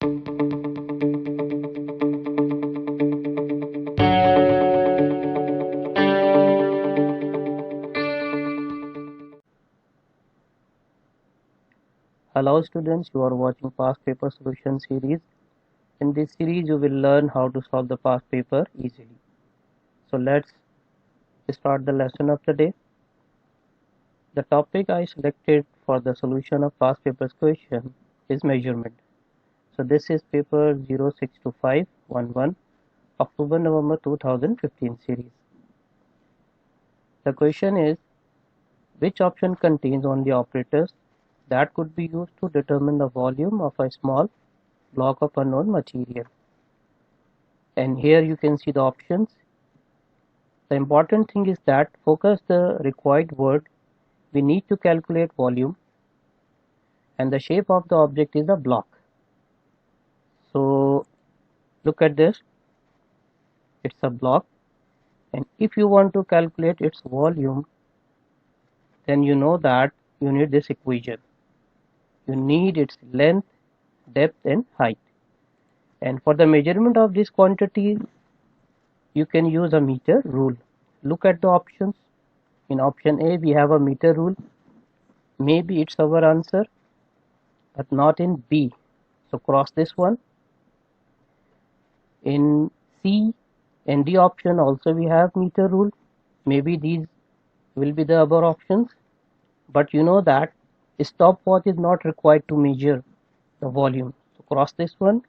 Hello students, you are watching past paper solution series. In this series you will learn how to solve the past paper easily. So let's start the lesson of the day. The topic I selected for the solution of past papers question is measurement. So this is paper 062511 October-November 2015 series. The question is, which option contains only operators that could be used to determine the volume of a small block of unknown material? And here you can see the options. The important thing is that focus the required word. We need to calculate volume, and the shape of the object is a block. So look at this, it's a block, and if you want to calculate its volume, then you know that you need this equation. You need its length, depth and height. And for the measurement of this quantity, you can use a meter rule. Look at the options. In option A, we have a meter rule. Maybe it's our answer, but not in B. So cross this one. In C and D option also we have meter rule. Maybe these will be the other options. But you know that stopwatch is not required to measure the volume. So cross this one.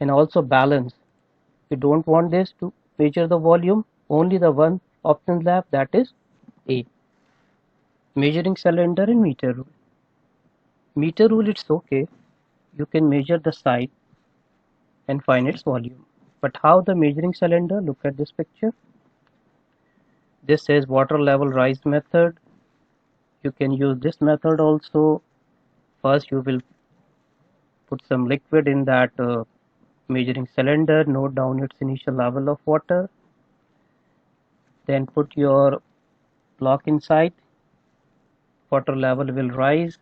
And also balance. We don't want this to measure the volume. Only the one option left, that is A. Measuring cylinder in meter rule. Meter rule, it's okay. You can measure the size and find its volume. But how the measuring cylinder? Look at this picture. This says water level rise method. You can use this method also. First you will put some liquid in that measuring cylinder, note down its initial level of water, then put your block inside, water level will rise.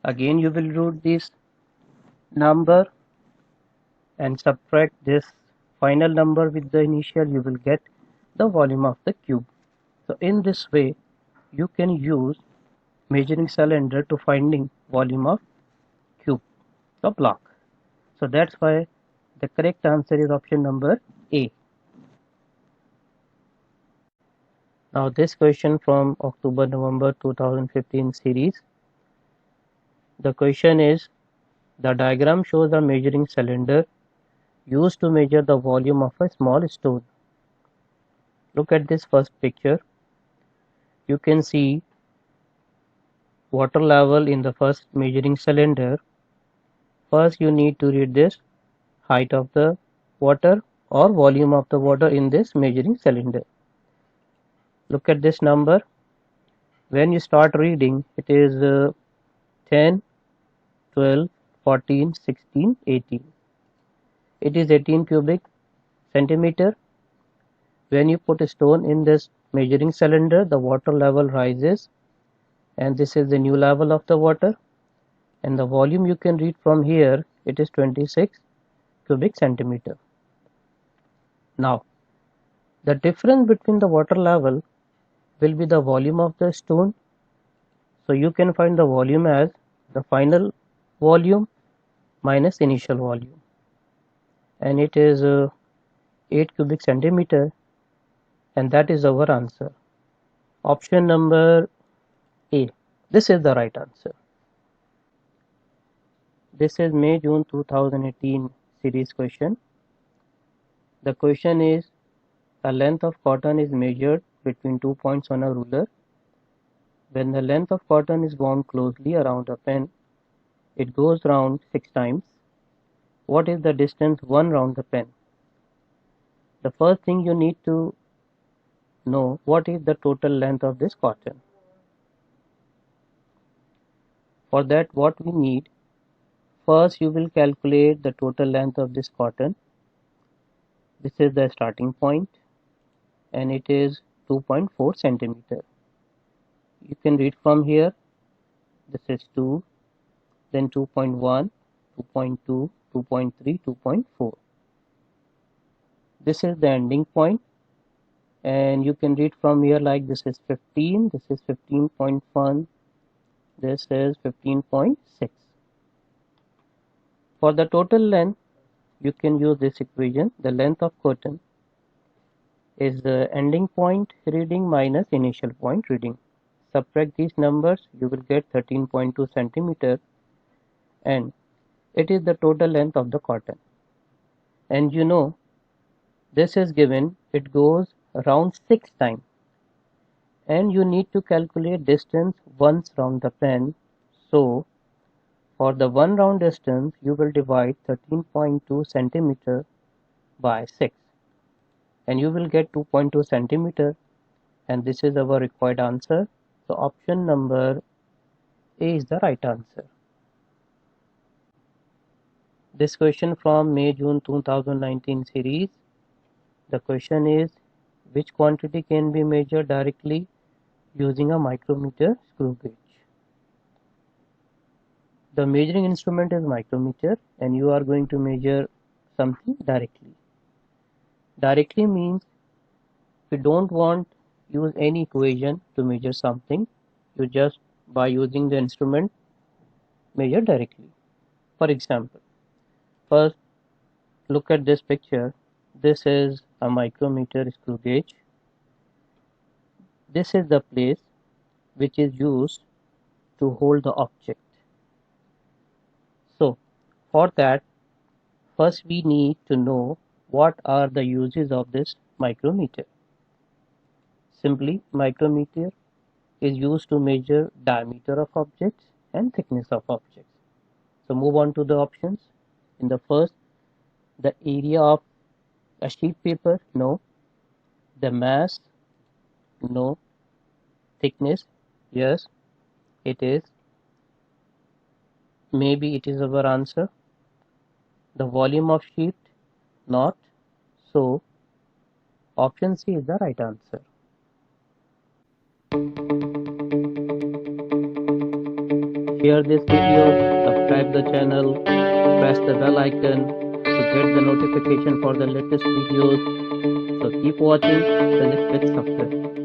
Again you will root this number and subtract this final number with the initial, you will get the volume of the cube. So in this way you can use measuring cylinder to finding volume of cube, the block. So that's why the correct answer is option number A. Now this question from October-November 2015 series. The question is, the diagram shows a measuring cylinder used to measure the volume of a small stone. Look at this first picture. You can see water level in the first measuring cylinder. First you need to read this height of the water or volume of the water in this measuring cylinder. Look at this number. When you start reading, it is 10, 12, 14, 16, 18. It is 18 cubic centimeter. When you put a stone in this measuring cylinder, the water level rises, and this is the new level of the water, and the volume you can read from here, it is 26 cubic centimeter. Now the difference between the water level will be the volume of the stone. So you can find the volume as the final volume minus initial volume, and it is 8 cubic centimeter, and that is our answer. Option number A. This is the right answer. This is May-June 2018 series question. The question is, the length of cotton is measured between 2 points on a ruler. When the length of cotton is wound closely around a pen, it goes round 6 times. What is the distance 1 round the pen? The first thing you need to know, what is the total length of this cotton. For that, what we need, first you will calculate the total length of this cotton. This is the starting point, and it is 2.4 centimeter. You can read from here. This is 2, then 2.1, 2.2, 2.3, 2.4. This is the ending point, and you can read from here like this is 15, this is 15.1, this is 15.6. For the total length, you can use this equation. The length of curtain is the ending point reading minus initial point reading. Subtract these numbers, you will get 13.2 centimeter, and it is the total length of the curtain. And you know, this is given, it goes around 6 times, and you need to calculate distance once round the pen. So for the one round distance, you will divide 13.2 centimeter by 6, and you will get 2.2 centimeter, and this is our required answer. So option number A is the right answer. This question from May-June 2019 series. The question is, which quantity can be measured directly using a micrometer screw gauge? The measuring instrument is micrometer, and you are going to measure something directly. Directly means you don't want use any equation to measure something. You just by using the instrument measure directly. For example, first look at this picture. This is a micrometer screw gauge. This is the place which is used to hold the object. So for that, first we need to know what are the uses of this micrometer. Simply, micrometer is used to measure diameter of objects and thickness of objects. So move on to the options. In the first, the area of a sheet paper, no. The mass, no. Thickness, yes, it is. Maybe it is our answer. The volume of sheet, not. So option C is the right answer. Share this video, subscribe the channel, press the bell icon to get the notification for the latest videos. So keep watching till it gets success.